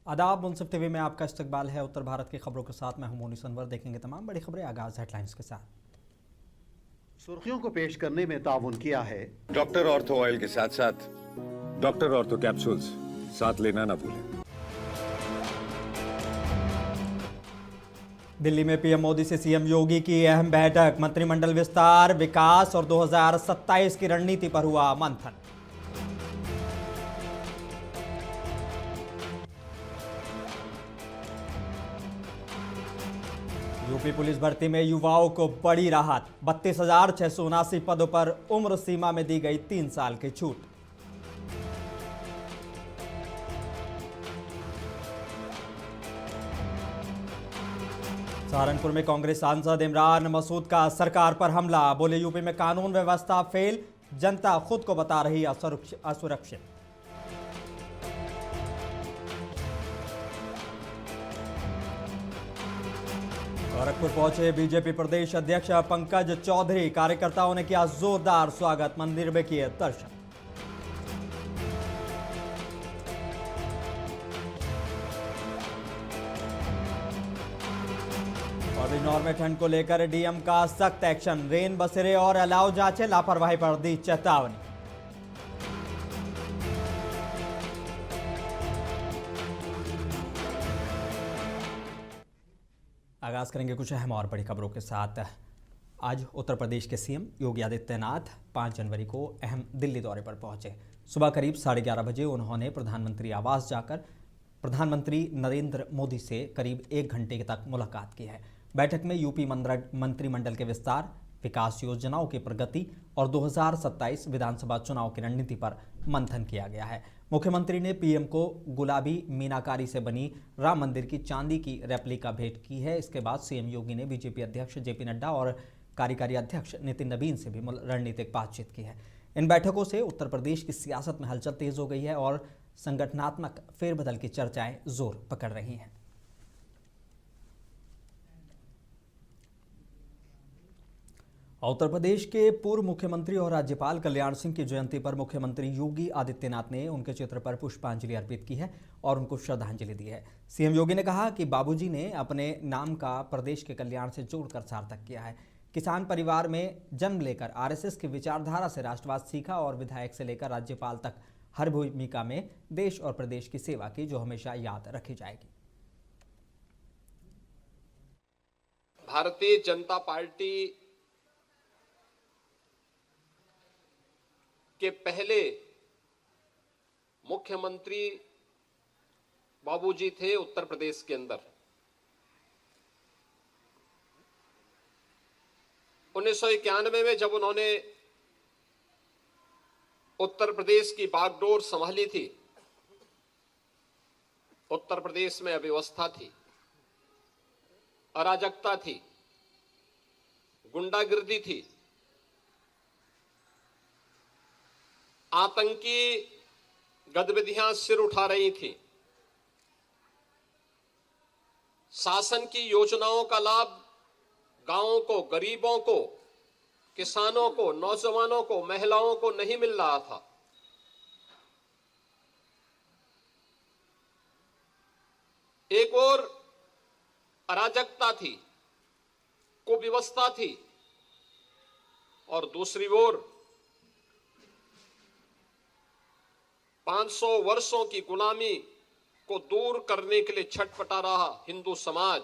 आदाब। मुंसिफ टीवी में आपका इस्तकबाल है। उत्तर भारत की खबरों के साथ मैं हूं मोनी अनवर। देखेंगे तमाम बड़ी खबरें। आगाज हेडलाइंस के साथ। सुर्खियों को पेश करने में ताउन किया है डॉक्टर ऑर्थो ऑयल के साथ साथ डॉक्टर ऑर्थो कैप्सूल्स साथ लेना ना भूलें। दिल्ली में पीएम मोदी से सीएम योगी की अहम बैठक। मंत्रिमंडल विस्तार, विकास और 2027 की रणनीति पर हुआ मंथन। यूपी पुलिस भर्ती में युवाओं को बड़ी राहत। 32,679 पदों पर उम्र सीमा में दी गई 3 साल की छूट। सहारनपुर में कांग्रेस सांसद इमरान मसूद का सरकार पर हमला। बोले यूपी में कानून व्यवस्था फेल, जनता खुद को बता रही असुरक्षित। गोरखपुर पहुंचे बीजेपी प्रदेश अध्यक्ष पंकज चौधरी। कार्यकर्ताओं ने किया जोरदार स्वागत। मंदिर में किए दर्शन। और बिजनौर में ठंड को लेकर डीएम का सख्त एक्शन। रेन बसेरे और अलाव जांचे, लापरवाही पर दी चेतावनी। आगाज करेंगे कुछ अहम और बड़ी खबरों के साथ। आज उत्तर प्रदेश के सीएम योगी आदित्यनाथ 5 जनवरी को अहम दिल्ली दौरे पर पहुंचे। सुबह करीब 11:30 बजे उन्होंने प्रधानमंत्री आवास जाकर प्रधानमंत्री नरेंद्र मोदी से करीब 1 घंटे तक मुलाकात की है। बैठक में यूपी मंत्रिमंडल के विस्तार, विकास योजनाओं की प्रगति और 2027 विधानसभा चुनाव की रणनीति पर मंथन किया गया है। मुख्यमंत्री ने पीएम को गुलाबी मीनाकारी से बनी राम मंदिर की चांदी की रेप्लिका भेंट की है। इसके बाद सीएम योगी ने बीजेपी अध्यक्ष जेपी नड्डा और कार्यकारी अध्यक्ष नितिन नवीन से भी रणनीतिक बातचीत की है। इन बैठकों से उत्तर प्रदेश की सियासत में हलचल तेज हो गई है और संगठनात्मक फेरबदल की चर्चाएं जोर पकड़ रही हैं। उत्तर प्रदेश के पूर्व मुख्यमंत्री और राज्यपाल कल्याण सिंह की जयंती पर मुख्यमंत्री योगी आदित्यनाथ ने उनके चित्र पर पुष्पांजलि अर्पित की है और उनको श्रद्धांजलि दी है। सीएम योगी ने कहा कि बाबूजी ने अपने नाम का प्रदेश के कल्याण से जोड़कर सार्थक किया है। किसान परिवार में जन्म लेकर आरएसएस की विचारधारा से राष्ट्रवाद सीखा और विधायक से लेकर राज्यपाल तक हर भूमिका में देश और प्रदेश की सेवा की, जो हमेशा याद रखी जाएगी। भारतीय जनता पार्टी के पहले मुख्यमंत्री बाबूजी थे उत्तर प्रदेश के अंदर। 1991 में जब उन्होंने उत्तर प्रदेश की बागडोर संभाली थी, उत्तर प्रदेश में अव्यवस्था थी, अराजकता थी, गुंडागिर्दी थी, आतंकी गतिविधियां सिर उठा रही थी। शासन की योजनाओं का लाभ गांवों को, गरीबों को, किसानों को, नौजवानों को, महिलाओं को नहीं मिल रहा था। एक ओर अराजकता थी, कुव्यवस्था थी और दूसरी ओर 500 वर्षों की गुलामी को दूर करने के लिए छटपटा रहा हिंदू समाज।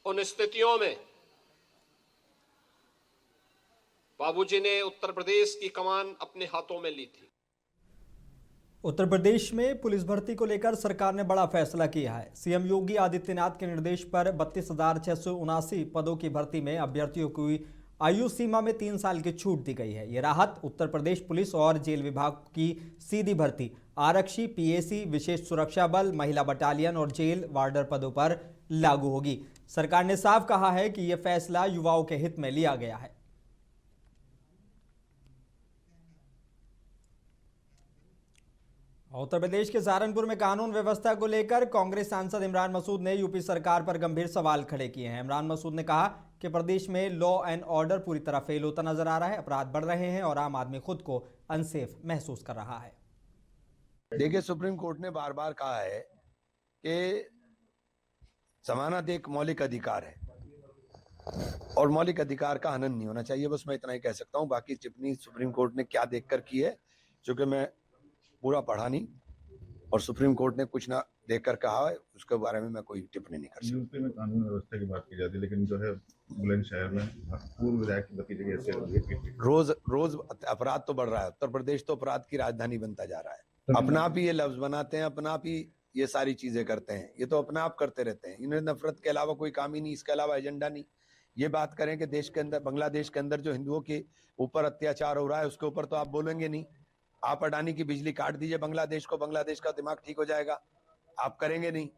उन स्थितियों में बाबूजी ने उत्तर प्रदेश की कमान अपने हाथों में ली थी। उत्तर प्रदेश में पुलिस भर्ती को लेकर सरकार ने बड़ा फैसला किया है। सीएम योगी आदित्यनाथ के निर्देश पर 32,679 पदों की भर्ती में अभ्यर्थियों की आयु सीमा में 3 साल की छूट दी गई है। ये राहत उत्तर प्रदेश पुलिस और जेल विभाग की सीधी भर्ती, आरक्षी, पीएसी, विशेष सुरक्षा बल, महिला बटालियन और जेल वार्डर पदों पर लागू होगी। सरकार ने साफ कहा है कि यह फैसला युवाओं के हित में लिया गया है। उत्तर प्रदेश के सहारनपुर में कानून व्यवस्था को लेकर कांग्रेस सांसद इमरान मसूद ने यूपी सरकार पर गंभीर सवाल खड़े किए हैं। इमरान मसूद ने कहा कि प्रदेश में लॉ एंड ऑर्डर पूरी तरह फेल होता नजर आ रहा है, अपराध बढ़ रहे हैं और आम आदमी खुद को अनसेफ महसूस कर रहा है। देखिए, सुप्रीम कोर्ट ने बार बार कहा है कि जमानत एक मौलिक अधिकार है और मौलिक अधिकार का हनन नहीं होना चाहिए। बस मैं इतना ही कह सकता हूँ। बाकी टिप्पणी सुप्रीम कोर्ट ने क्या देखकर की है, चूंकि मैं पूरा पढ़ा नहीं और सुप्रीम कोर्ट ने कुछ ना देखकर कहा है, उसके बारे में मैं कोई टिप्पणी नहीं कर सकता। यूपी में कानून व्यवस्था की बात की जाती है, लेकिन जो है बुलंदशहर में पूर्व विधायक की भतीजे ऐसे रोज रोज अपराध तो बढ़ रहा है। उत्तर प्रदेश तो अपराध की राजधानी बनता जा रहा है। अपना आप ही ये लफ्ज बनाते हैं, अपना आप ही ये सारी चीजें करते हैं। ये तो अपना आप करते रहते हैं। इन्हें नफरत के अलावा कोई काम ही नहीं, इसके अलावा एजेंडा नहीं। ये बात करें कि देश के अंदर, बांग्लादेश के अंदर जो हिंदुओं के ऊपर अत्याचार हो रहा है, उसके ऊपर तो आप बोलेंगे नहीं। आप अडानी की बिजली काट दीजिए बांग्लादेश को, बांग्लादेश का दिमाग ठीक हो जाएगा। आप करेंगे नहीं।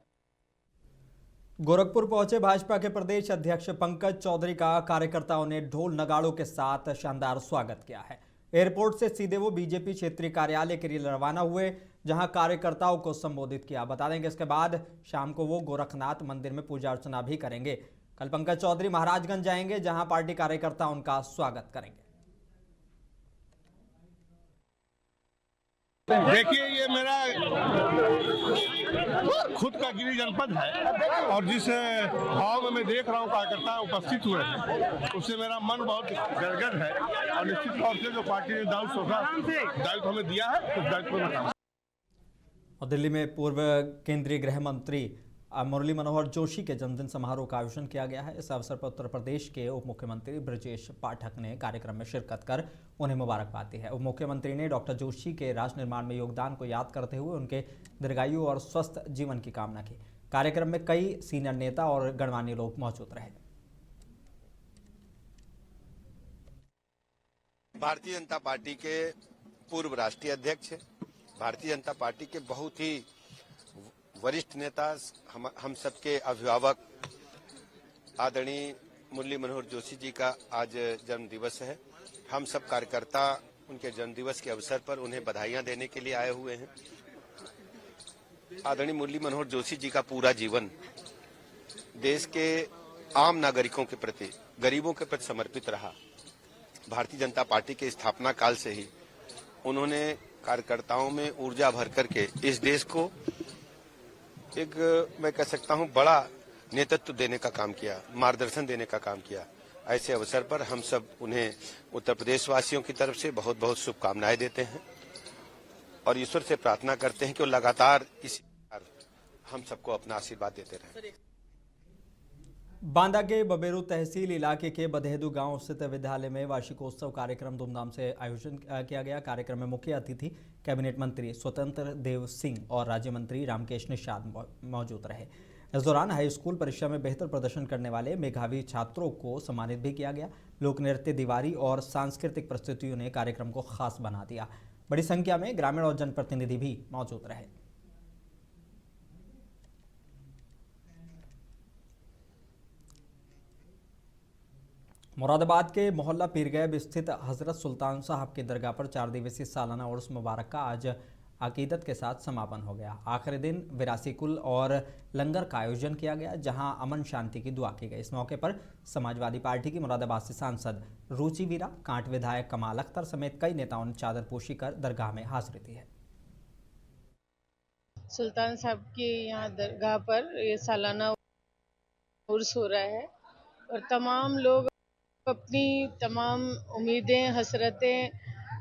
गोरखपुर पहुंचे भाजपा के प्रदेश अध्यक्ष पंकज चौधरी का कार्यकर्ताओं ने ढोल नगाड़ों के साथ शानदार स्वागत किया है। एयरपोर्ट से सीधे वो बीजेपी क्षेत्रीय कार्यालय के लिए रवाना हुए, जहां कार्यकर्ताओं को संबोधित किया। बता दें कि इसके बाद शाम को वो गोरखनाथ मंदिर में पूजा अर्चना भी करेंगे। कल पंकज चौधरी महाराजगंज जाएंगे, जहां पार्टी कार्यकर्ता उनका स्वागत करेंगे। देखिए, ये मेरा खुद का गिरी जनपद है और जिस भाव में मैं देख रहा हूँ कार्यकर्ता उपस्थित हुए हैं, उससे मेरा मन बहुत गदगद है और निश्चित तौर से जो पार्टी ने दायित्व हमें दिया है उस दायित्व में। और दिल्ली में पूर्व केंद्रीय गृह मंत्री मुरली मनोहर जोशी के जन्मदिन समारोह का आयोजन किया गया है। इस अवसर पर उत्तर प्रदेश के उप मुख्यमंत्री ब्रजेश पाठक ने कार्यक्रम में शिरकत कर उन्हें मुबारकबाद दी है। उप मुख्यमंत्री ने डॉक्टर जोशी के राष्ट्र निर्माण में योगदान को याद करते हुए उनके दीर्घायु और स्वस्थ जीवन की कामना की। कार्यक्रम में कई सीनियर नेता और गणमान्य लोग मौजूद रहे। भारतीय जनता पार्टी के पूर्व राष्ट्रीय अध्यक्ष, भारतीय जनता पार्टी के बहुत ही वरिष्ठ नेता, हम सबके अभिभावक आदरणीय मुरली मनोहर जोशी जी का आज जन्म दिवस है। हम सब कार्यकर्ता उनके जन्म दिवस के अवसर पर उन्हें बधाइयां देने के लिए आए हुए हैं। आदरणीय मुरली मनोहर जोशी जी का पूरा जीवन देश के आम नागरिकों के प्रति, गरीबों के प्रति समर्पित रहा। भारतीय जनता पार्टी के स्थापना काल से ही उन्होंने कार्यकर्ताओं में ऊर्जा भर करके इस देश को एक, मैं कह सकता हूं, बड़ा नेतृत्व देने का काम किया, मार्गदर्शन देने का काम किया। ऐसे अवसर पर हम सब उन्हें उत्तर प्रदेश वासियों की तरफ से बहुत बहुत शुभकामनाएं देते हैं और ईश्वर से प्रार्थना करते हैं कि वो लगातार इस हम सबको अपना आशीर्वाद देते रहें। बांदा के बबेरू तहसील इलाके के बधेदू गांव स्थित विद्यालय में वार्षिकोत्सव कार्यक्रम धूमधाम से आयोजन किया गया। कार्यक्रम में मुख्य अतिथि कैबिनेट मंत्री स्वतंत्र देव सिंह और राज्य मंत्री रामकेश निषाद मौजूद रहे। इस दौरान हाई स्कूल परीक्षा में बेहतर प्रदर्शन करने वाले मेधावी छात्रों को सम्मानित भी किया गया। लोक नृत्य, दीवारी और सांस्कृतिक प्रस्तुतियों ने कार्यक्रम को खास बना दिया। बड़ी संख्या में ग्रामीण और जनप्रतिनिधि भी मौजूद रहे। मुरादाबाद के मोहल्ला पीरगैब स्थित हजरत सुल्तान साहब की दरगाह पर 4 दिवसीय सालाना उर्स मुबारक का आज अकीदत के साथ समापन हो गया। आखिरी दिन विरासी कुल और लंगर का आयोजन किया गया, जहां अमन शांति की दुआ की गई। इस मौके पर समाजवादी पार्टी की मुरादाबाद से सांसद रुचि वीरा, कांट विधायक कमाल अख्तर समेत कई नेताओं ने चादर पोशी कर दरगाह में हाजिरी दी है। सुल्तान साहब की यहाँ दरगाह पर ये सालाना उर्स हो रहा है और तमाम लोग अपनी तमाम उम्मीदें, हसरतें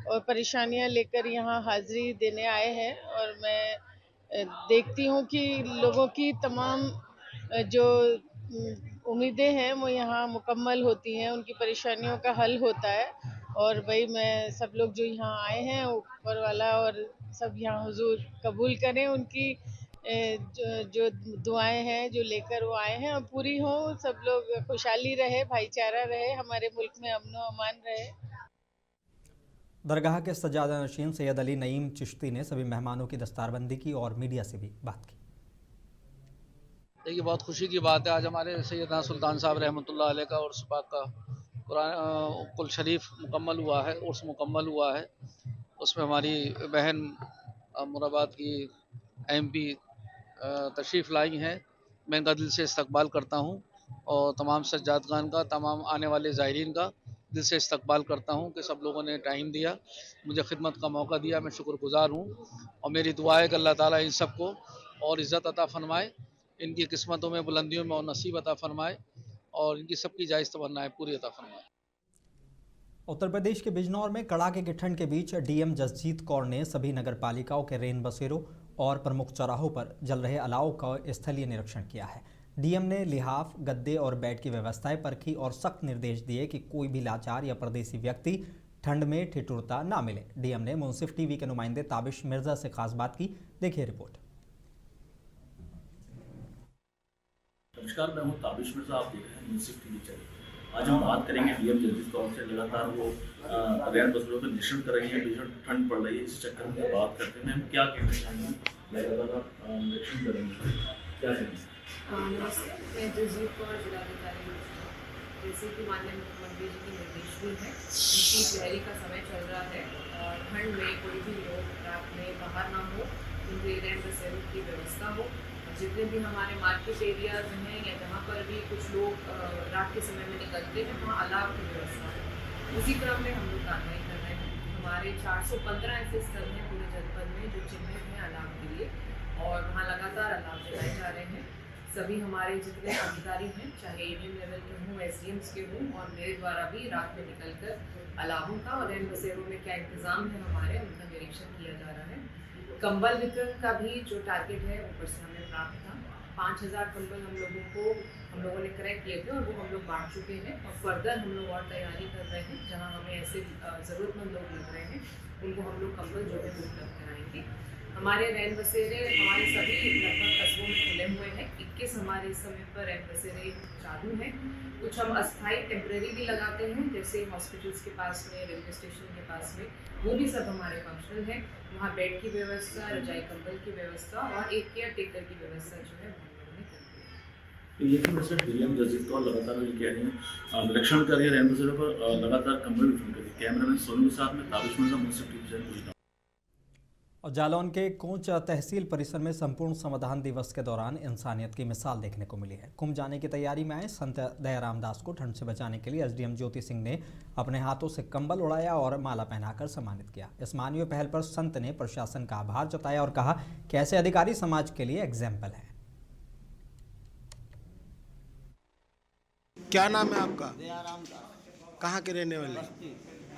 और परेशानियां लेकर यहाँ हाजिरी देने आए हैं और मैं देखती हूँ कि लोगों की तमाम जो उम्मीदें हैं वो यहाँ मुकम्मल होती हैं, उनकी परेशानियों का हल होता है। और भाई मैं सब लोग जो यहाँ आए हैं, ऊपर वाला और सब यहाँ हुजूर कबूल करें उनकी जो दुआएं हैं जो लेकर वो आए हैं और पूरी हो। सब लोग खुशहाली रहे, भाईचारा रहे, हमारे मुल्क में अमन व अमान रहे। दरगाह के सज्जादा नशीन सैयद अली नईम चिश्ती ने सभी मेहमानों की दस्तारबंदी की और मीडिया से भी बात की। देखिए, बहुत खुशी की बात है, आज हमारे सैयदना सुल्तान साहब रहमतुल्लाह अलैह का उर्स पाक का कुल शरीफ मुकम्मल हुआ है, उर्स मुकम्मल हुआ है। उसमें हमारी बहन मुरादाबाद की MP तशरीफ़ लाई हैं। मैं इनका दिल से इस्तकबाल करता हूँ और तमाम सज्जादगान का, तमाम आने वाले ज़ायरीन का दिल से इस्तकबाल करता हूँ कि सब लोगों ने टाइम दिया, मुझे खिदमत का मौका दिया। मैं शुक्रगुजार हूँ और मेरी दुआ है कि अल्लाह ताला इन सबको और इज़्ज़त अता फरमाए, इनकी किस्मतों में बुलंदियों में और नसीब अता फरमाए और इनकी सबकी जायज़ तमन्नाएं पूरी अता फरमाए। उत्तर प्रदेश के बिजनौर में कड़ाके की ठंड के बीच डीएम जसजीत कौर ने सभी नगर पालिकाओं के रेन बसेरों और प्रमुख चौराहों पर जल रहे अलाव का स्थलीय निरीक्षण किया है। डीएम ने लिहाफ, गद्दे और बेड की व्यवस्थाएं परखी और सख्त निर्देश दिए कि कोई भी लाचार या परदेसी व्यक्ति ठंड में ठिठुरता ना मिले। डीएम ने मुंसिफ टीवी के नुमाइंदे ताबिश मिर्जा से खास बात की। देखिए रिपोर्ट। नमस्कार, मैं हूं ताबिश मिर्जा, आप देख रहे हैं मुंसिफ टीवी चैनल। आज हम बात करेंगे डीएम जसजीत कौर से। लगातार वो रेन बसेरों पर निरीक्षण कर रही है, भीषण ठंड पड़ रही है, इस चक्कर में बात करते हैं। हम क्या कहना चाहेंगे, लगातार निरीक्षण करेंगे, क्या कहेंगे? नमस्ते, मैं जसजीत कौर, जिलाधिकारी। जैसे कि माननीय मुख्यमंत्री जी के निर्देश भी हैं, शीतलहरी का समय चल रहा है और ठंड में कोई भी लोग रात में बाहर ना हो, उनके रेन बसेरों की व्यवस्था हो। जितने भी हमारे मार्केट एरियाज हैं या जहाँ पर भी कुछ लोग रात के समय में निकलते हैं, वहाँ अलाव की व्यवस्था है। उसी क्रम में हम लोग कार्रवाई कर रहे हैं। हमारे 415 ऐसे स्थल हैं पूरे जनपद में जो चिन्हित हैं अलाव के लिए और वहाँ लगातार अलाव जलाए जा रहे हैं। सभी हमारे जितने अधिकारी हैं, चाहे एडीएम लेवल के हों, एसडीएम्स के हों, और मेरे द्वारा भी रात में निकलकर अलावों का और रेन बसेरों में क्या इंतजाम है हमारे, उनका निरीक्षण किया जा रहा है। कंबल वितरण का भी जो टारगेट है ऊपर से हमें प्राप्त था। 5000 कंबल हम लोगों ने क्रय किए थे और वो हम लोग बांट चुके हैं और फर्दर हम लोग और तैयारी कर रहे हैं। जहां हमें ऐसे ज़रूरतमंद लोग लग रहे हैं उनको हम लोग कंबल जो है उपलब्ध कराएंगे। हमारे रैन बसेरे हमारे सभी लगभग कस्बों में खुले हुए हैं। 21 हमारे इस समय पर रैन बसेरे चालू हैं। कुछ हम अस्थायी टेम्प्रेरी भी लगाते हैं, जैसे हॉस्पिटल्स के पास में, रेलवे स्टेशन के पास में, वो भी सब हमारे फंक्शनल हैं। वहाँ बेड की व्यवस्था, रजाई कंबल की व्यवस्था और एक केयर टेकर की व्यवस्था जो है ये कि वैसे डीएम जसजीत कौर लगातार ये कह रही हैं, निरीक्षण कर रही है रैन बसेरों पर, लगातार कंबल वितरण कर रही है। कैमरामैन सोनू के साथ में ताबिश मिर्जा, मुंसिफ टीवी चैनल। और जालौन के कोंच तहसील परिसर में संपूर्ण समाधान दिवस के दौरान इंसानियत की मिसाल देखने को मिली है। कुंभ जाने की तैयारी में आए संत दयाराम दास को ठंड से बचाने के लिए एसडीएम ज्योति सिंह ने अपने हाथों से कंबल उड़ाया और माला पहनाकर सम्मानित किया। इस मानवीय पहल पर संत ने प्रशासन का आभार जताया और कहा कि ऐसे अधिकारी समाज के लिए एग्जाम्पल है। क्या नाम है आपका? दयाराम दास। कहाँ के रहने वाले?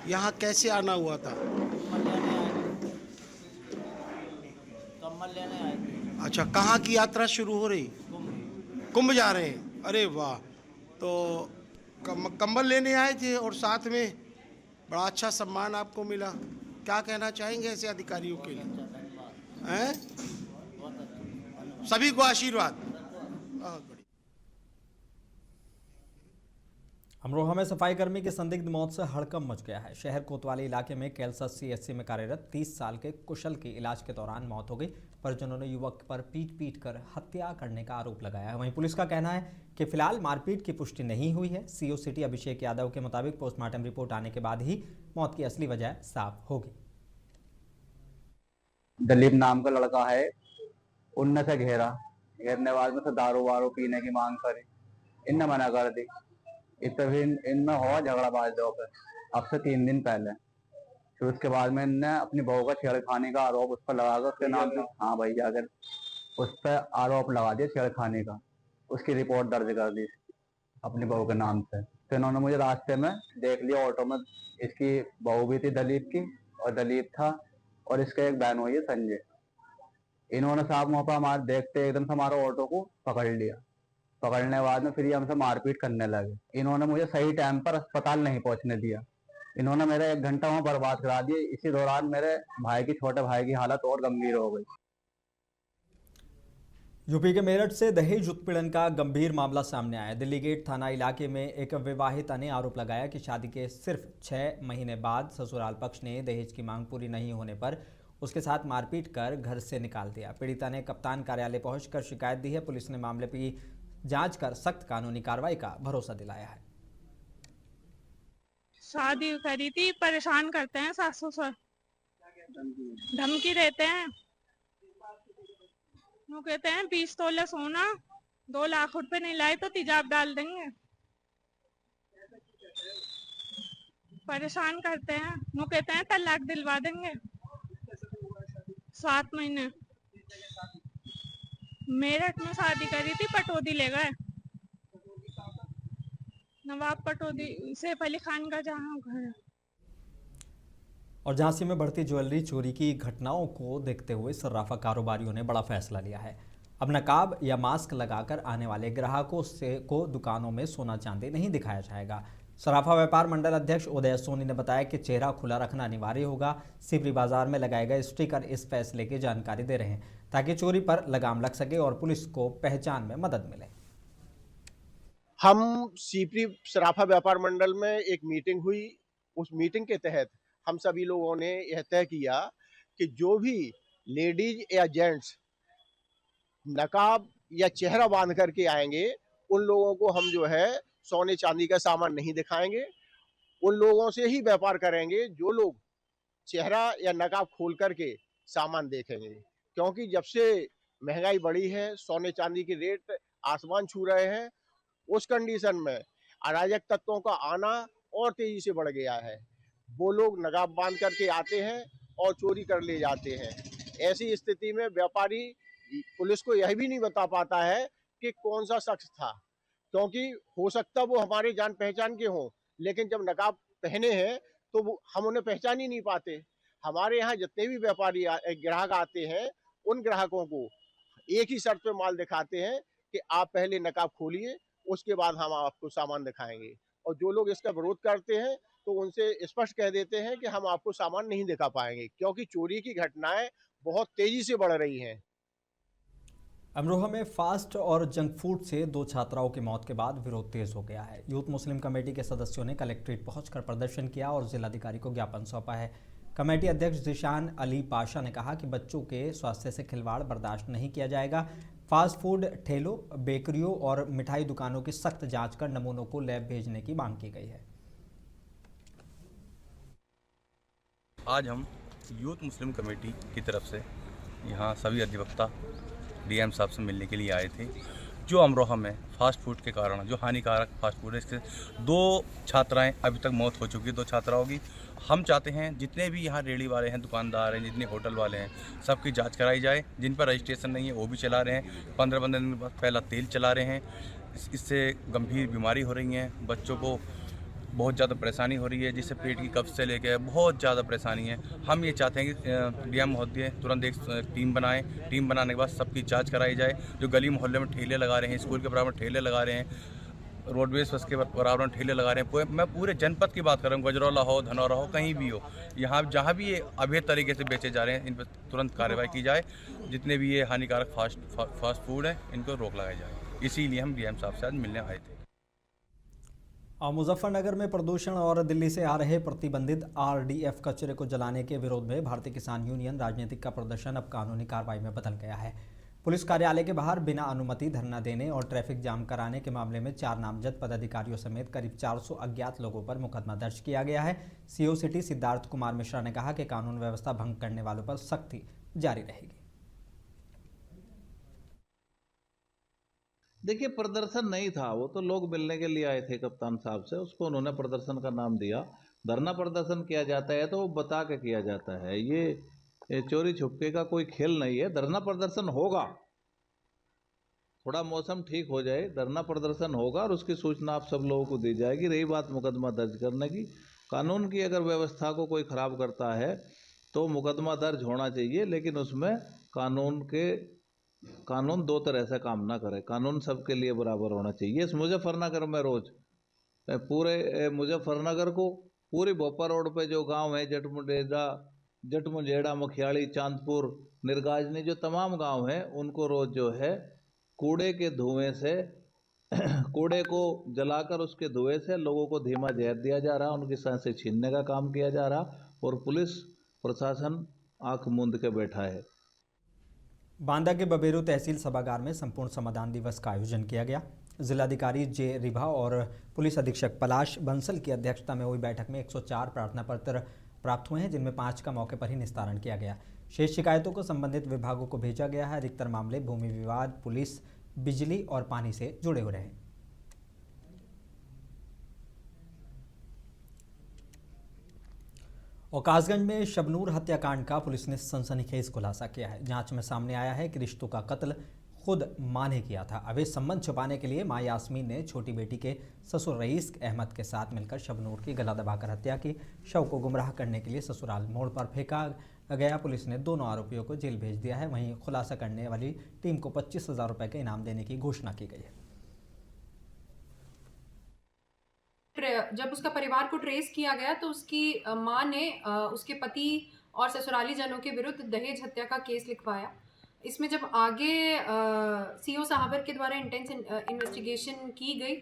यहाँ कैसे आना हुआ था? लेने आए थे। अच्छा, कहाँ की यात्रा शुरू हो रही? कुंभ जा रहे हैं। अरे वाह, तो कंबल लेने आए थे और साथ में बड़ा अच्छा सम्मान आपको मिला। क्या कहना चाहेंगे ऐसे अधिकारियों के लिए? हैं? सभी को आशीर्वाद। अमरोहा में सफाई कर्मी की संदिग्ध मौत से हड़कंप मच गया है। शहर कोतवाली इलाके में कैलसस सीएचसी में कार्यरत 30 साल के कुशल की इलाज के दौरान मौत हो गई। परिजनों ने युवक पर पीट कर हत्या करने का आरोप लगाया है। वहीं पुलिस का कहना है कि फिलहाल मारपीट की पुष्टि नहीं हुई है। सीओ सिटी अभिषेक यादव के मुताबिक पोस्टमार्टम रिपोर्ट आने के बाद ही मौत की असली वजह साफ होगी। दलीप नाम का लड़का है, उनने से घेरने बाद में से दारू वारू पीने की मांग करी, इनने मना कर दी। इनमें हुआ झगड़ाबाज दो पे अब से 3 दिन पहले। फिर उसके बाद में इनने अपनी बहू का छेड़खानी का आरोप उस पर लगाकर उसके नाम से, हाँ भाई, जाकर उस पर आरोप लगा दिया छेड़खानी का। उसकी रिपोर्ट दर्ज कर दी अपनी बहू के नाम से। फिर इन्होंने मुझे रास्ते में देख लिया, ऑटो में इसकी बहू भी थी दलीप की और दलीप था और इसका एक बहन हुई है संजय। इन्होंने साहब वहाँ पर हमारे देखते एकदम से हमारा ऑटो को पकड़ लिया। पकड़ने के बाद में फिर ये हमसे मारपीट करने लगे। इन्होंने मुझे सही टाइम पर अस्पताल नहीं पहुंचने दिया। इन्होंने मेरा 1 घंटा वहां बर्बाद करा दिया। इसी दौरान मेरे छोटे भाई की हालत और गंभीर हो गई। यूपी के मेरठ से दहेज उत्पीड़न का गंभीर मामला सामने आया। दिल्ली गेट थाना इलाके में एक विवाहिता ने आरोप लगाया कि शादी के सिर्फ 6 महीने बाद ससुराल पक्ष ने दहेज की मांग पूरी नहीं होने पर उसके साथ मारपीट कर घर से निकाल दिया। पीड़िता ने कप्तान कार्यालय पहुंचकर शिकायत दी है। पुलिस ने मामले की जांच कर सख्त कानूनी कार्रवाई का भरोसा दिलाया है। शादी करी थी, परेशान करते हैं सास ससुर, धमकी देते हैं। वो कहते हैं 20 तोले सोना, 2 लाख रुपए नहीं लाए तो तेजाब डाल देंगे। परेशान करते हैं। वो कहते हैं तलाक दिलवा देंगे। 7 महीने मेरठ में शादी करी थी, पटौदी ले गए। नवाब पटौदी, सैफ अली खान का जहाँ घर है। और झांसी में बढ़ती ज्वेलरी चोरी की घटनाओं को देखते हुए सर्राफा कारोबारियों ने बड़ा फैसला लिया है। अब नकाब या मास्क लगाकर आने वाले ग्राहकों को दुकानों में सोना चांदी नहीं दिखाया जाएगा। सराफा व्यापार मंडल अध्यक्ष उदय सोनी ने बताया कि चेहरा खुला रखना अनिवार्य होगा। सिवरी बाजार में लगाए गए स्टिकर इस फैसले की जानकारी दे रहे हैं ताकि चोरी पर लगाम लग सके और पुलिस को पहचान में मदद मिले। हम सीपरी सराफा व्यापार मंडल में एक मीटिंग हुई। उस मीटिंग के तहत हम सभी लोगों ने यह तय किया कि जो भी लेडीज या जेंट्स नकाब या चेहरा बांध करके आएंगे उन लोगों को हम जो है सोने चांदी का सामान नहीं दिखाएंगे। उन लोगों से ही व्यापार करेंगे जो लोग चेहरा या नकाब खोल करके सामान देखेंगे, क्योंकि जब से महंगाई बढ़ी है, सोने चांदी के रेट आसमान छू रहे हैं। उस कंडीशन में अराजक तत्वों का आना और तेजी से बढ़ गया है। वो लोग नकाब बांध करके आते हैं और चोरी कर ले जाते हैं। ऐसी स्थिति में व्यापारी पुलिस को यह भी नहीं बता पाता है कि कौन सा शख्स था, क्योंकि हो सकता वो हमारे जान पहचान के हों, लेकिन जब नकाब पहने हैं तो हम उन्हें पहचान ही नहीं पाते। हमारे यहाँ जितने भी व्यापारी ग्राहक आते हैं उन ग्राहकों को एक ही शर्त पे माल दिखाते हैं कि आप पहले नकाब खोलिए, उसके बाद हम आपको सामान दिखाएंगे। और जो लोग इसका विरोध करते हैं तो उनसे स्पष्ट कह देते हैं कि हम आपको सामान नहीं दिखा पाएंगे, क्योंकि चोरी की घटनाएं बहुत तेजी से बढ़ रही हैं। अमरोहा में फास्ट और जंक फूड से 2 छात्राओं की मौत के बाद विरोध तेज हो गया है। यूथ मुस्लिम कमेटी के सदस्यों ने कलेक्ट्रेट पहुंचकर प्रदर्शन किया और जिलाधिकारी को ज्ञापन सौंपा है। कमेटी अध्यक्ष जिशान अली पाशा ने कहा कि बच्चों के स्वास्थ्य से खिलवाड़ बर्दाश्त नहीं किया जाएगा। फास्ट फूड ठेलों, बेकरियों और मिठाई दुकानों की सख्त जांच कर नमूनों को लैब भेजने की मांग की गई है। आज हम यूथ मुस्लिम कमेटी की तरफ से यहाँ सभी अधिवक्ता डीएम साहब से मिलने के लिए आए थे। जो अमरोहा में फास्ट फूड के कारण जो हानिकारक फास्ट फूड है, इससे 2 छात्राएं अभी तक मौत हो चुकी है, 2 छात्राओं की। हम चाहते हैं जितने भी यहाँ रेडी वाले हैं, दुकानदार हैं, जितने होटल वाले हैं, सबकी जांच कराई जाए। जिन पर रजिस्ट्रेशन नहीं है वो भी चला रहे हैं। 15-15 दिन बाद पहला तेल चला रहे हैं। इससे गंभीर बीमारी हो रही हैं, बच्चों को बहुत ज़्यादा परेशानी हो रही है, जिससे पेट की कब्ज से लेकर बहुत ज़्यादा परेशानी है। हम ये चाहते हैं कि डीएम महोदय तुरंत एक टीम बनाएं। टीम बनाने के बाद सबकी जांच कराई जाए। जो गली मोहल्ले में ठेले लगा रहे हैं, स्कूल के बराबर ठेले लगा रहे हैं, रोडवेज बस के बराबर ठेले लगा रहे हैं, मैं पूरे जनपद की बात कर रहा हूँ, गजरौला हो, धनौरा हो, कहीं भी हो, यहाँ जहाँ भी ये अवैध तरीके से बेचे जा रहे हैं इन पर तुरंत कार्रवाई की जाए। जितने भी ये हानिकारक फास्ट फूड है इनको रोक लगाई जाए। इसीलिए हम डीएम साहब से आज मिलने आए थे। मुजफ्फरनगर में प्रदूषण और दिल्ली से आ रहे प्रतिबंधित आरडीएफ कचरे को जलाने के विरोध में भारतीय किसान यूनियन राजनीतिक का प्रदर्शन अब कानूनी कार्रवाई में बदल गया है। पुलिस कार्यालय के बाहर बिना अनुमति धरना देने और ट्रैफिक जाम कराने के मामले में 4 नामजद पदाधिकारियों समेत करीब 400 अज्ञात लोगों पर मुकदमा दर्ज किया गया है। सीओ सिटी सिद्धार्थ कुमार मिश्रा ने कहा कि कानून व्यवस्था भंग करने वालों पर सख्ती जारी रहेगी। देखिए, प्रदर्शन नहीं था, वो तो लोग मिलने के लिए आए थे कप्तान साहब से, उसको उन्होंने प्रदर्शन का नाम दिया। धरना प्रदर्शन किया जाता है तो वो बता के किया जाता है, ये चोरी छुपके का कोई खेल नहीं है। धरना प्रदर्शन होगा, थोड़ा मौसम ठीक हो जाए, धरना प्रदर्शन होगा और उसकी सूचना आप सब लोगों को दी जाएगी। रही बात मुकदमा दर्ज करने की, कानून की अगर व्यवस्था को कोई खराब करता है तो मुकदमा दर्ज होना चाहिए, लेकिन उसमें कानून 2 तरह से काम ना करे। कानून सबके लिए बराबर होना चाहिए। इस मुजफ्फरनगर में रोज पूरे मुजफ्फरनगर को, पूरी भोपा रोड पे जो गांव है, जटमुंजेड़ा, मुखियाड़ी, चांदपुर, निर्गाजनी, जो तमाम गांव हैं, उनको रोज जो है कूड़े के धुएं से, कूड़े को जलाकर उसके धुएं से लोगों को धीमा जहर दिया जा रहा, उनकी सांसें छीनने का काम किया जा रहा और पुलिस प्रशासन आंख मूंद के बैठा है। बांदा के बबेरू तहसील सभागार में संपूर्ण समाधान दिवस का आयोजन किया गया। जिलाधिकारी जे रिभा और पुलिस अधीक्षक पलाश बंसल की अध्यक्षता में हुई बैठक में 104 प्रार्थना पत्र प्राप्त हुए हैं, जिनमें 5 का मौके पर ही निस्तारण किया गया। शेष शिकायतों को संबंधित विभागों को भेजा गया है। अधिकतर मामले भूमि विवाद, पुलिस, बिजली और पानी से जुड़े हुए हैं। और कासगंज में शबनूर हत्याकांड का पुलिस ने सनसनीखेज खुलासा किया है। जांच में सामने आया है कि रिश्तों का कत्ल खुद मां ने किया था। अवैध संबंध छुपाने के लिए मां यास्मीन ने छोटी बेटी के ससुर रईस अहमद के साथ मिलकर शबनूर की गला दबाकर हत्या की। शव को गुमराह करने के लिए ससुराल मोड़ पर फेंका गया। पुलिस ने दोनों आरोपियों को जेल भेज दिया है। वहीं खुलासा करने वाली टीम को 25,000 रुपए के इनाम देने की घोषणा की गई है। जब उसका परिवार को ट्रेस किया गया तो उसकी मां ने उसके पति और ससुराली जनों के विरुद्ध दहेज हत्या का केस लिखवाया। इसमें जब आगे सीओ साहबर के द्वारा इंटेंस इन्वेस्टिगेशन की गई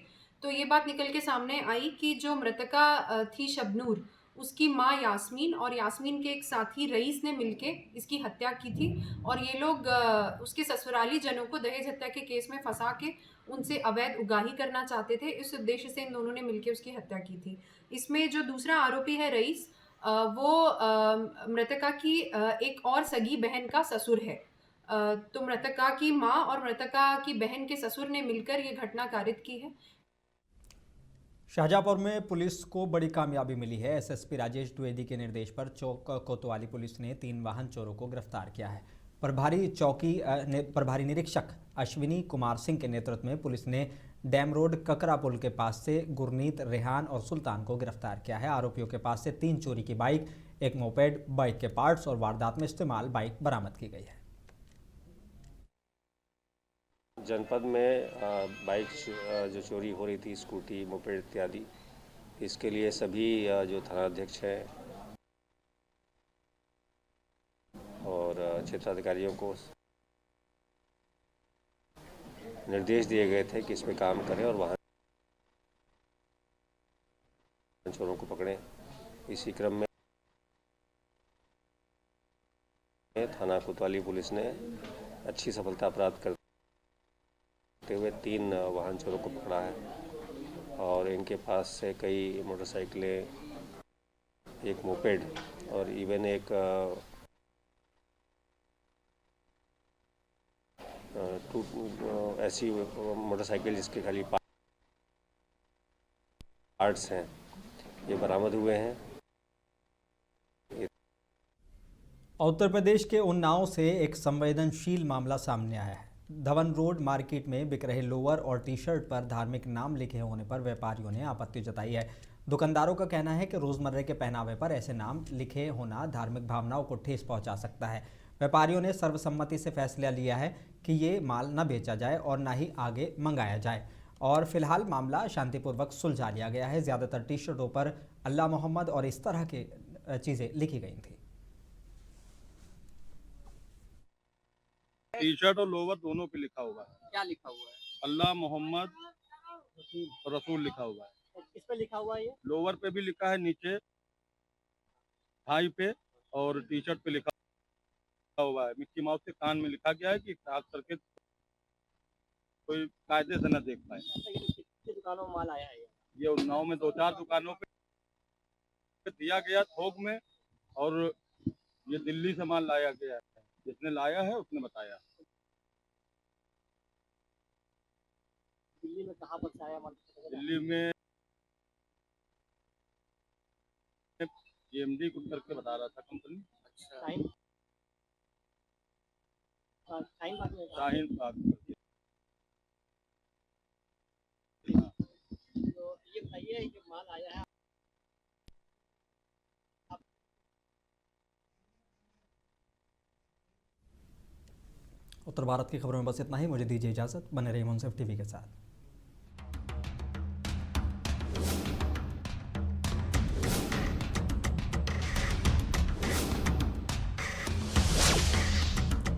तो ये बात निकल के सामने आई कि जो मृतका थी शबनूर, उसकी मां यास्मीन और यास्मीन के एक साथी रईस ने मिलके इसकी हत्या की थी और ये लोग उसके ससुराली जनों को दहेज हत्या के केस में फंसा के उनसे अवैध उगाही करना चाहते थे। इस उद्देश्य से इन दोनों ने मिलकर उसकी हत्या की थी। इसमें जो दूसरा आरोपी है रईस, वो मृतका की एक और सगी बहन का ससुर है। तो मृतका की मां और मृतका की बहन के ससुर ने मिलकर ये घटना कारित की है। शाहजहांपुर में पुलिस को बड़ी कामयाबी मिली है। एसएसपी राजेश द्विवेदी के निर्देश पर चौक कोतवाली पुलिस ने 3 वाहन चोरों को गिरफ्तार किया है। प्रभारी निरीक्षक अश्विनी कुमार सिंह के नेतृत्व में पुलिस ने डैम रोड ककरा पुल के पास से गुरनीत, रेहान और सुल्तान को गिरफ्तार किया है। आरोपियों के पास से 3 चोरी की बाइक, एक मोपेड, बाइक के पार्ट्स और वारदात में इस्तेमाल बाइक बरामद की गई है। जनपद में बाइक जो चोरी हो रही थी, स्कूटी, मोपेड इत्यादि, इसके लिए सभी जो थानाध्यक्ष हैं और क्षेत्राधिकारियों को निर्देश दिए गए थे कि इसमें काम करें और वाहन चोरों को पकड़ें। इसी क्रम में थाना कोतवाली पुलिस ने अच्छी सफलता प्राप्त करते हुए 3 वाहन चोरों को पकड़ा है और इनके पास से कई मोटरसाइकिलें, एक मोपेड और इवन एक ऐसी मोटरसाइकिल जिसके खाली पार्ट्स हैं, ये बरामद हुए हैं। उत्तर प्रदेश के उन्नाव से एक संवेदनशील मामला सामने आया है। धवन रोड मार्केट में बिक रहे लोअर और टी-शर्ट पर धार्मिक नाम लिखे होने पर व्यापारियों ने आपत्ति जताई है। दुकानदारों का कहना है कि रोजमर्रा के पहनावे पर ऐसे नाम लिखे होना धार्मिक भावनाओं को ठेस पहुंचा सकता है। व्यापारियों ने सर्वसम्मति से फैसला लिया है कि ये माल न बेचा जाए और न ही आगे मंगाया जाए और फिलहाल मामला शांतिपूर्वक सुलझा लिया गया है। ज़्यादातर टी-शर्टों पर अल्लाह मोहम्मद और इस तरह की चीज़ें लिखी गई थी। टी-शर्ट और लोवर दोनों पे लिखा हुआ है। क्या लिखा हुआ है? अल्लाह मोहम्मद और रसूल लिखा हुआ है। किस पे लिखा हुआ है ये? लोवर पे भी लिखा है, नीचे थाई पे और टी-शर्ट पे लिखा हुआ है। मिक्की माउस के कान में लिखा गया है कि खास करके कोई कायदे से न देख पाए। कितनी दुकानों में माल आया है? ये उन्नाव में 2-4 दुकानों पे दिया गया थोक में और ये दिल्ली से माल लाया गया है। जिसने लाया है उसने बताया। दिल्ली में कहाँ पर से आया माल? दिल्ली में GMD कुछ करके बता रहा था कंपनी। शाहीन बाग। तो ये बताइए कि माल आया है। उत्तर भारत की खबरों में बस इतना ही। मुझे दीजिए इजाज़त। बने रहिए मुंसिफ टीवी के साथ।